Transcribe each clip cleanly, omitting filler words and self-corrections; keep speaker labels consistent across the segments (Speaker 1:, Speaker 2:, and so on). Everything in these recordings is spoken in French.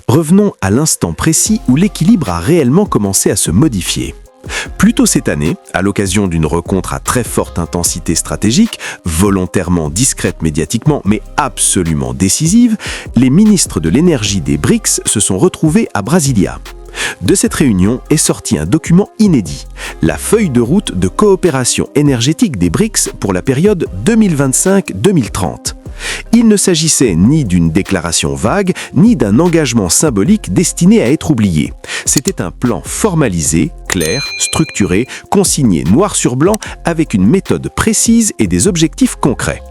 Speaker 1: Revenons à l'instant précis où l'équilibre a réellement commencé à se modifier. Plus tôt cette année, à l'occasion d'une rencontre à très forte intensité stratégique, volontairement discrète médiatiquement, mais absolument décisive, les ministres de l'énergie des BRICS se sont retrouvés à Brasilia. De cette réunion est sorti un document inédit, la feuille de route de coopération énergétique des BRICS pour la période 2025-2030. Il ne s'agissait ni d'une déclaration vague, ni d'un engagement symbolique destiné à être oublié. C'était un plan formalisé, clair, structuré, consigné noir sur blanc avec une méthode précise et des objectifs concrets.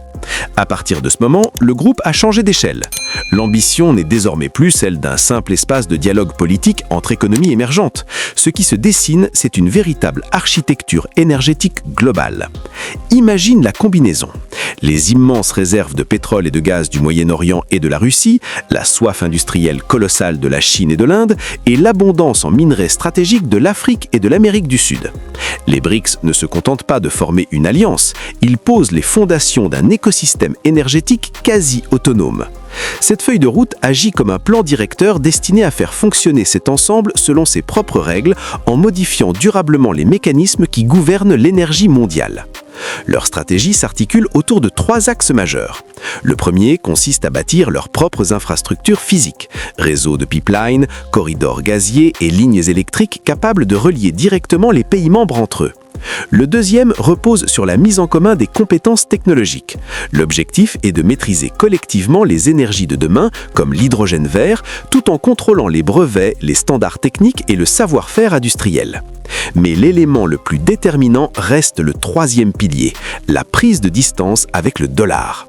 Speaker 1: À partir de ce moment, le groupe a changé d'échelle. L'ambition n'est désormais plus celle d'un simple espace de dialogue politique entre économies émergentes. Ce qui se dessine, c'est une véritable architecture énergétique globale. Imagine la combinaison. Les immenses réserves de pétrole et de gaz du Moyen-Orient et de la Russie, la soif industrielle colossale de la Chine et de l'Inde, et l'abondance en minerais stratégiques de l'Afrique et de l'Amérique du Sud. Les BRICS ne se contentent pas de former une alliance, ils posent les fondations d'un écosystème énergétique quasi autonome. Cette feuille de route agit comme un plan directeur destiné à faire fonctionner cet ensemble selon ses propres règles en modifiant durablement les mécanismes qui gouvernent l'énergie mondiale. Leur stratégie s'articule autour de 3 axes majeurs. Le premier consiste à bâtir leurs propres infrastructures physiques, réseaux de pipelines, corridors gaziers et lignes électriques capables de relier directement les pays membres entre eux. Le deuxième repose sur la mise en commun des compétences technologiques. L'objectif est de maîtriser collectivement les énergies de demain, comme l'hydrogène vert, tout en contrôlant les brevets, les standards techniques et le savoir-faire industriel. Mais l'élément le plus déterminant reste le troisième pilier, la prise de distance avec le dollar.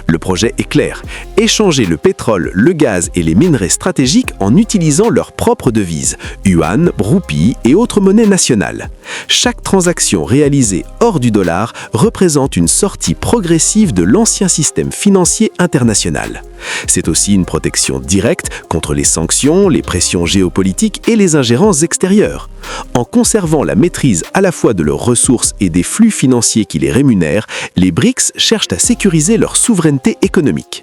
Speaker 1: Le projet est clair, échanger le pétrole, le gaz et les minerais stratégiques en utilisant leurs propres devises, yuan, roupie et autres monnaies nationales. Chaque transaction réalisée hors du dollar représente une sortie progressive de l'ancien système financier international. C'est aussi une protection directe contre les sanctions, les pressions géopolitiques et les ingérences extérieures. En conservant la maîtrise à la fois de leurs ressources et des flux financiers qui les rémunèrent, les BRICS cherchent à sécuriser leur souveraineté économique.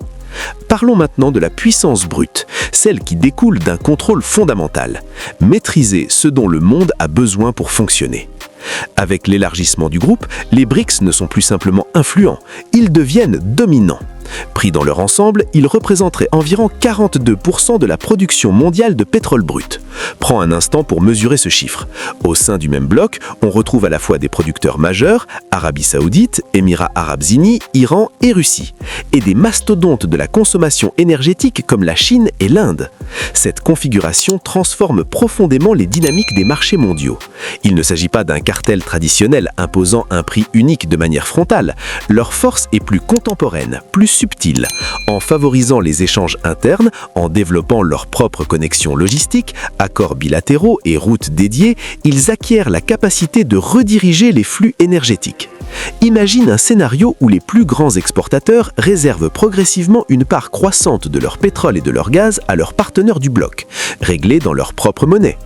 Speaker 1: Parlons maintenant de la puissance brute, celle qui découle d'un contrôle fondamental. Maîtriser ce dont le monde a besoin pour fonctionner. Avec l'élargissement du groupe, les BRICS ne sont plus simplement influents, ils deviennent dominants. Pris dans leur ensemble, ils représenteraient environ 42% de la production mondiale de pétrole brut. Prends un instant pour mesurer ce chiffre. Au sein du même bloc, on retrouve à la fois des producteurs majeurs, Arabie Saoudite, Émirats Arabes Unis, Iran et Russie, et des mastodontes de la consommation énergétique comme la Chine et l'Inde. Cette configuration transforme profondément les dynamiques des marchés mondiaux. Il ne s'agit pas d'un cartel traditionnel imposant un prix unique de manière frontale. Leur force est plus contemporaine, plus subtile. En favorisant les échanges internes, en développant leurs propres connexions logistiques, accords bilatéraux et routes dédiées, ils acquièrent la capacité de rediriger les flux énergétiques. Imagine un scénario où les plus grands exportateurs réservent progressivement une part croissante de leur pétrole et de leur gaz à leurs partenaires du bloc, réglés dans leur propre monnaie.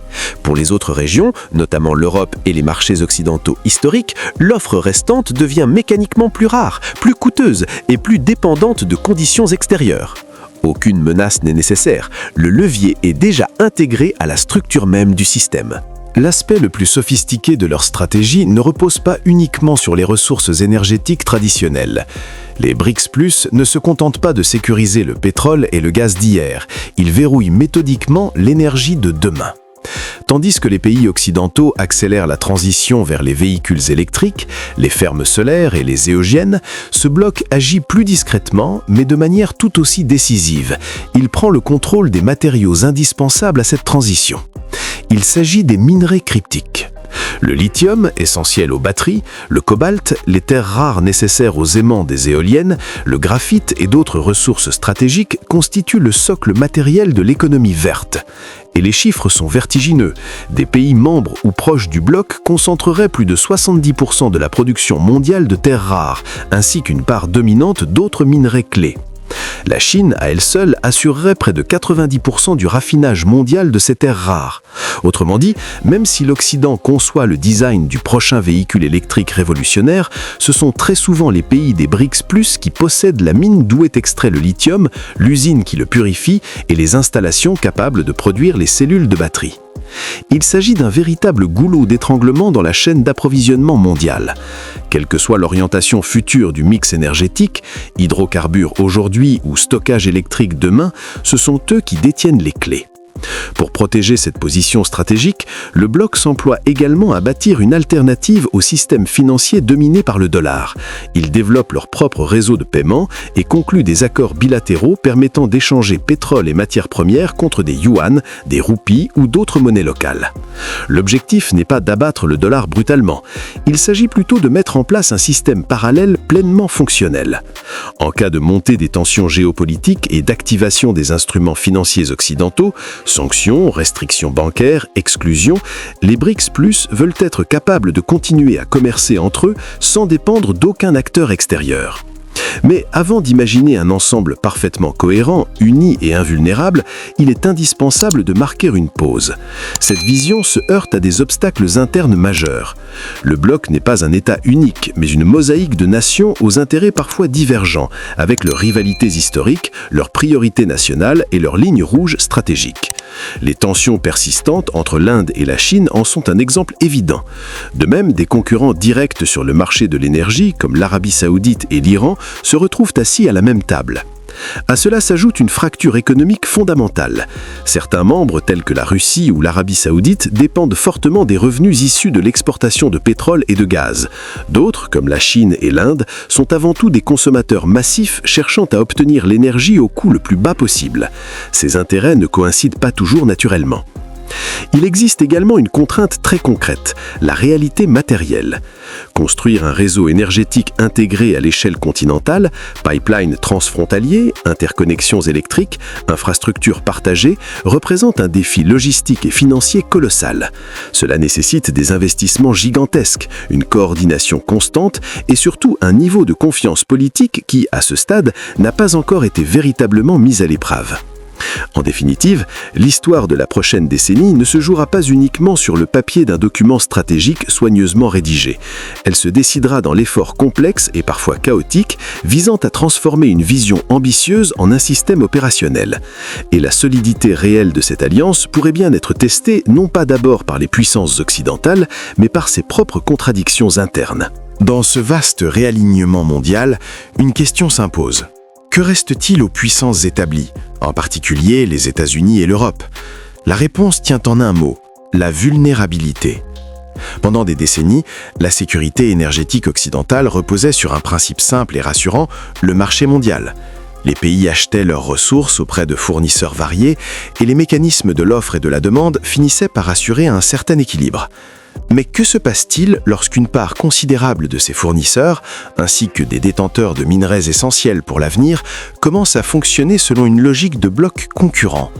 Speaker 1: Pour les autres régions, notamment l'Europe et les marchés occidentaux historiques, l'offre restante devient mécaniquement plus rare, plus coûteuse et plus dépendante de conditions extérieures. Aucune menace n'est nécessaire, le levier est déjà intégré à la structure même du système. L'aspect le plus sophistiqué de leur stratégie ne repose pas uniquement sur les ressources énergétiques traditionnelles. Les BRICS+ ne se contentent pas de sécuriser le pétrole et le gaz d'hier, ils verrouillent méthodiquement l'énergie de demain. Tandis que les pays occidentaux accélèrent la transition vers les véhicules électriques, les fermes solaires et les éoliennes, ce bloc agit plus discrètement, mais de manière tout aussi décisive. Il prend le contrôle des matériaux indispensables à cette transition. Il s'agit des minerais cryptiques. Le lithium, essentiel aux batteries, le cobalt, les terres rares nécessaires aux aimants des éoliennes, le graphite et d'autres ressources stratégiques constituent le socle matériel de l'économie verte. Et les chiffres sont vertigineux. Des pays membres ou proches du bloc concentreraient plus de 70% de la production mondiale de terres rares, ainsi qu'une part dominante d'autres minerais clés. La Chine, à elle seule, assurerait près de 90% du raffinage mondial de ces terres rares. Autrement dit, même si l'Occident conçoit le design du prochain véhicule électrique révolutionnaire, ce sont très souvent les pays des BRICS+ qui possèdent la mine d'où est extrait le lithium, l'usine qui le purifie et les installations capables de produire les cellules de batterie. Il s'agit d'un véritable goulot d'étranglement dans la chaîne d'approvisionnement mondiale. Quelle que soit l'orientation future du mix énergétique, hydrocarbures aujourd'hui ou stockage électrique demain, ce sont eux qui détiennent les clés. Pour protéger cette position stratégique, le bloc s'emploie également à bâtir une alternative au système financier dominé par le dollar. Ils développent leur propre réseau de paiement et concluent des accords bilatéraux permettant d'échanger pétrole et matières premières contre des yuans, des roupies ou d'autres monnaies locales. L'objectif n'est pas d'abattre le dollar brutalement. Il s'agit plutôt de mettre en place un système parallèle pleinement fonctionnel. En cas de montée des tensions géopolitiques et d'activation des instruments financiers occidentaux, sanctions, restrictions bancaires, exclusions, les BRICS+ veulent être capables de continuer à commercer entre eux sans dépendre d'aucun acteur extérieur. Mais avant d'imaginer un ensemble parfaitement cohérent, uni et invulnérable, il est indispensable de marquer une pause. Cette vision se heurte à des obstacles internes majeurs. Le bloc n'est pas un État unique, mais une mosaïque de nations aux intérêts parfois divergents, avec leurs rivalités historiques, leurs priorités nationales et leurs lignes rouges stratégiques. Les tensions persistantes entre l'Inde et la Chine en sont un exemple évident. De même, des concurrents directs sur le marché de l'énergie, comme l'Arabie Saoudite et l'Iran, se retrouvent assis à la même table. À cela s'ajoute une fracture économique fondamentale. Certains membres, tels que la Russie ou l'Arabie Saoudite, dépendent fortement des revenus issus de l'exportation de pétrole et de gaz. D'autres, comme la Chine et l'Inde, sont avant tout des consommateurs massifs cherchant à obtenir l'énergie au coût le plus bas possible. Ces intérêts ne coïncident pas toujours naturellement. Il existe également une contrainte très concrète, la réalité matérielle. Construire un réseau énergétique intégré à l'échelle continentale, pipeline transfrontalier, interconnexions électriques, infrastructures partagées, représente un défi logistique et financier colossal. Cela nécessite des investissements gigantesques, une coordination constante et surtout un niveau de confiance politique qui, à ce stade, n'a pas encore été véritablement mis à l'épreuve. En définitive, l'histoire de la prochaine décennie ne se jouera pas uniquement sur le papier d'un document stratégique soigneusement rédigé. Elle se décidera dans l'effort complexe et parfois chaotique visant à transformer une vision ambitieuse en un système opérationnel. Et la solidité réelle de cette alliance pourrait bien être testée non pas d'abord par les puissances occidentales, mais par ses propres contradictions internes. Dans ce vaste réalignement mondial, une question s'impose. Que reste-t-il aux puissances établies, en particulier les États-Unis et l'Europe? La réponse tient en un mot, la vulnérabilité. Pendant des décennies, la sécurité énergétique occidentale reposait sur un principe simple et rassurant, le marché mondial. Les pays achetaient leurs ressources auprès de fournisseurs variés et les mécanismes de l'offre et de la demande finissaient par assurer un certain équilibre. Mais que se passe-t-il lorsqu'une part considérable de ces fournisseurs, ainsi que des détenteurs de minerais essentiels pour l'avenir, commencent à fonctionner selon une logique de blocs concurrents?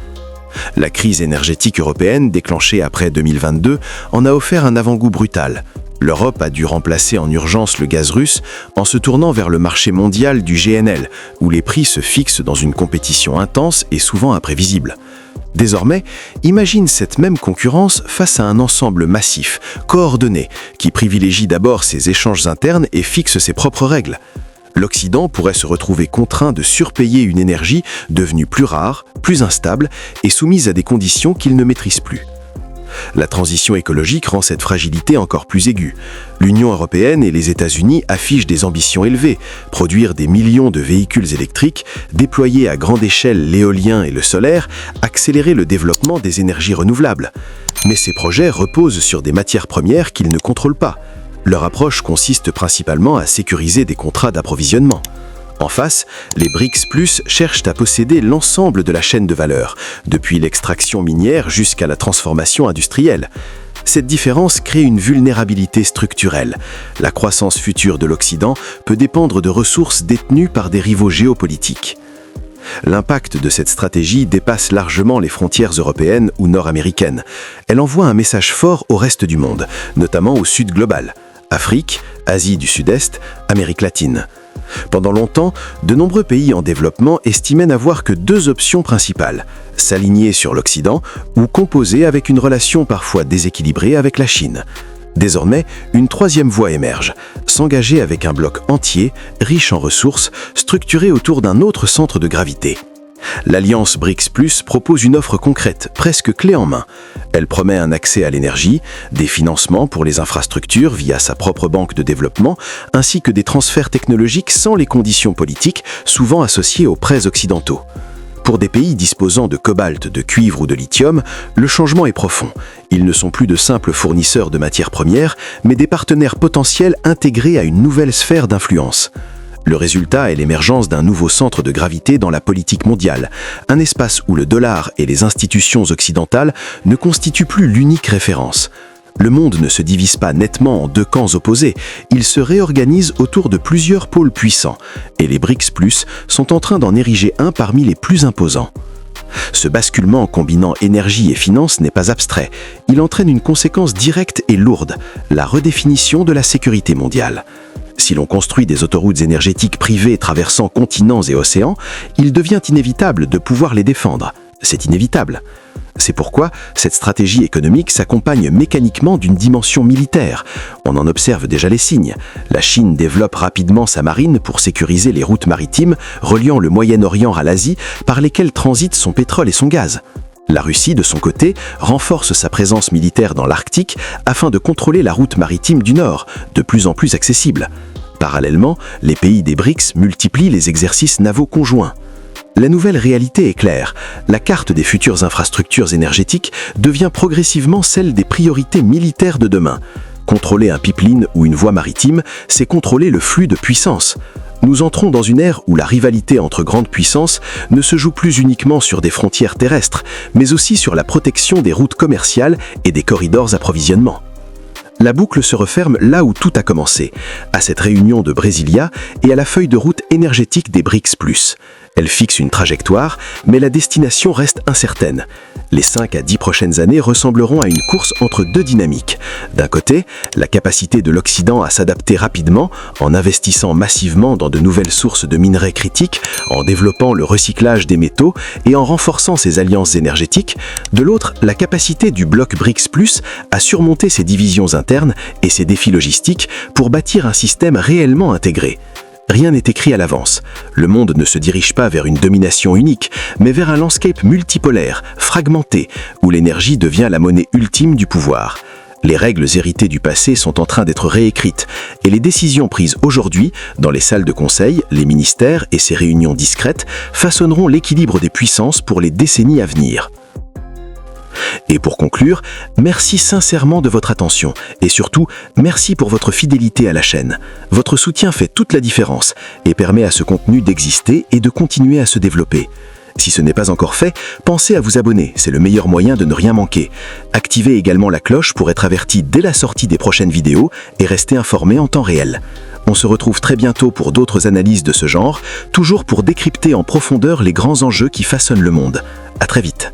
Speaker 1: La crise énergétique européenne, déclenchée après 2022, en a offert un avant-goût brutal. L'Europe a dû remplacer en urgence le gaz russe en se tournant vers le marché mondial du GNL, où les prix se fixent dans une compétition intense et souvent imprévisible. Désormais, imagine cette même concurrence face à un ensemble massif, coordonné, qui privilégie d'abord ses échanges internes et fixe ses propres règles. L'Occident pourrait se retrouver contraint de surpayer une énergie devenue plus rare, plus instable et soumise à des conditions qu'il ne maîtrise plus. La transition écologique rend cette fragilité encore plus aiguë. L'Union européenne et les États-Unis affichent des ambitions élevées, produire des millions de véhicules électriques, déployer à grande échelle l'éolien et le solaire, accélérer le développement des énergies renouvelables. Mais ces projets reposent sur des matières premières qu'ils ne contrôlent pas. Leur approche consiste principalement à sécuriser des contrats d'approvisionnement. En face, les BRICS+ cherchent à posséder l'ensemble de la chaîne de valeur, depuis l'extraction minière jusqu'à la transformation industrielle. Cette différence crée une vulnérabilité structurelle. La croissance future de l'Occident peut dépendre de ressources détenues par des rivaux géopolitiques. L'impact de cette stratégie dépasse largement les frontières européennes ou nord-américaines. Elle envoie un message fort au reste du monde, notamment au sud global, Afrique, Asie du Sud-Est, Amérique latine. Pendant longtemps, de nombreux pays en développement estimaient n'avoir que deux options principales: s'aligner sur l'Occident ou composer avec une relation parfois déséquilibrée avec la Chine. Désormais, une troisième voie émerge: s'engager avec un bloc entier, riche en ressources, structuré autour d'un autre centre de gravité. L'Alliance BRICS+ propose une offre concrète, presque clé en main. Elle promet un accès à l'énergie, des financements pour les infrastructures via sa propre banque de développement, ainsi que des transferts technologiques sans les conditions politiques, souvent associées aux prêts occidentaux. Pour des pays disposant de cobalt, de cuivre ou de lithium, le changement est profond. Ils ne sont plus de simples fournisseurs de matières premières, mais des partenaires potentiels intégrés à une nouvelle sphère d'influence. Le résultat est l'émergence d'un nouveau centre de gravité dans la politique mondiale, un espace où le dollar et les institutions occidentales ne constituent plus l'unique référence. Le monde ne se divise pas nettement en deux camps opposés, il se réorganise autour de plusieurs pôles puissants, et les BRICS+ sont en train d'en ériger un parmi les plus imposants. Ce basculement combinant énergie et finance n'est pas abstrait, il entraîne une conséquence directe et lourde: la redéfinition de la sécurité mondiale. Si l'on construit des autoroutes énergétiques privées traversant continents et océans, il devient inévitable de pouvoir les défendre. C'est inévitable. C'est pourquoi cette stratégie économique s'accompagne mécaniquement d'une dimension militaire. On en observe déjà les signes. La Chine développe rapidement sa marine pour sécuriser les routes maritimes reliant le Moyen-Orient à l'Asie par lesquelles transitent son pétrole et son gaz. La Russie, de son côté, renforce sa présence militaire dans l'Arctique afin de contrôler la route maritime du Nord, de plus en plus accessible. Parallèlement, les pays des BRICS multiplient les exercices navaux conjoints. La nouvelle réalité est claire: la carte des futures infrastructures énergétiques devient progressivement celle des priorités militaires de demain. Contrôler un pipeline ou une voie maritime, c'est contrôler le flux de puissance. Nous entrons dans une ère où la rivalité entre grandes puissances ne se joue plus uniquement sur des frontières terrestres, mais aussi sur la protection des routes commerciales et des corridors d'approvisionnement. La boucle se referme là où tout a commencé, à cette réunion de Brasilia et à la feuille de route énergétique des BRICS+. Elle fixe une trajectoire, mais la destination reste incertaine. Les 5 à 10 prochaines années ressembleront à une course entre deux dynamiques. D'un côté, la capacité de l'Occident à s'adapter rapidement, en investissant massivement dans de nouvelles sources de minerais critiques, en développant le recyclage des métaux et en renforçant ses alliances énergétiques. De l'autre, la capacité du bloc BRICS+, à surmonter ses divisions internes et ses défis logistiques pour bâtir un système réellement intégré. Rien n'est écrit à l'avance. Le monde ne se dirige pas vers une domination unique, mais vers un landscape multipolaire, fragmenté, où l'énergie devient la monnaie ultime du pouvoir. Les règles héritées du passé sont en train d'être réécrites, et les décisions prises aujourd'hui, dans les salles de conseil, les ministères et ces réunions discrètes, façonneront l'équilibre des puissances pour les décennies à venir. Et pour conclure, merci sincèrement de votre attention et surtout, merci pour votre fidélité à la chaîne. Votre soutien fait toute la différence et permet à ce contenu d'exister et de continuer à se développer. Si ce n'est pas encore fait, pensez à vous abonner, c'est le meilleur moyen de ne rien manquer. Activez également la cloche pour être averti dès la sortie des prochaines vidéos et rester informé en temps réel. On se retrouve très bientôt pour d'autres analyses de ce genre, toujours pour décrypter en profondeur les grands enjeux qui façonnent le monde. À très vite.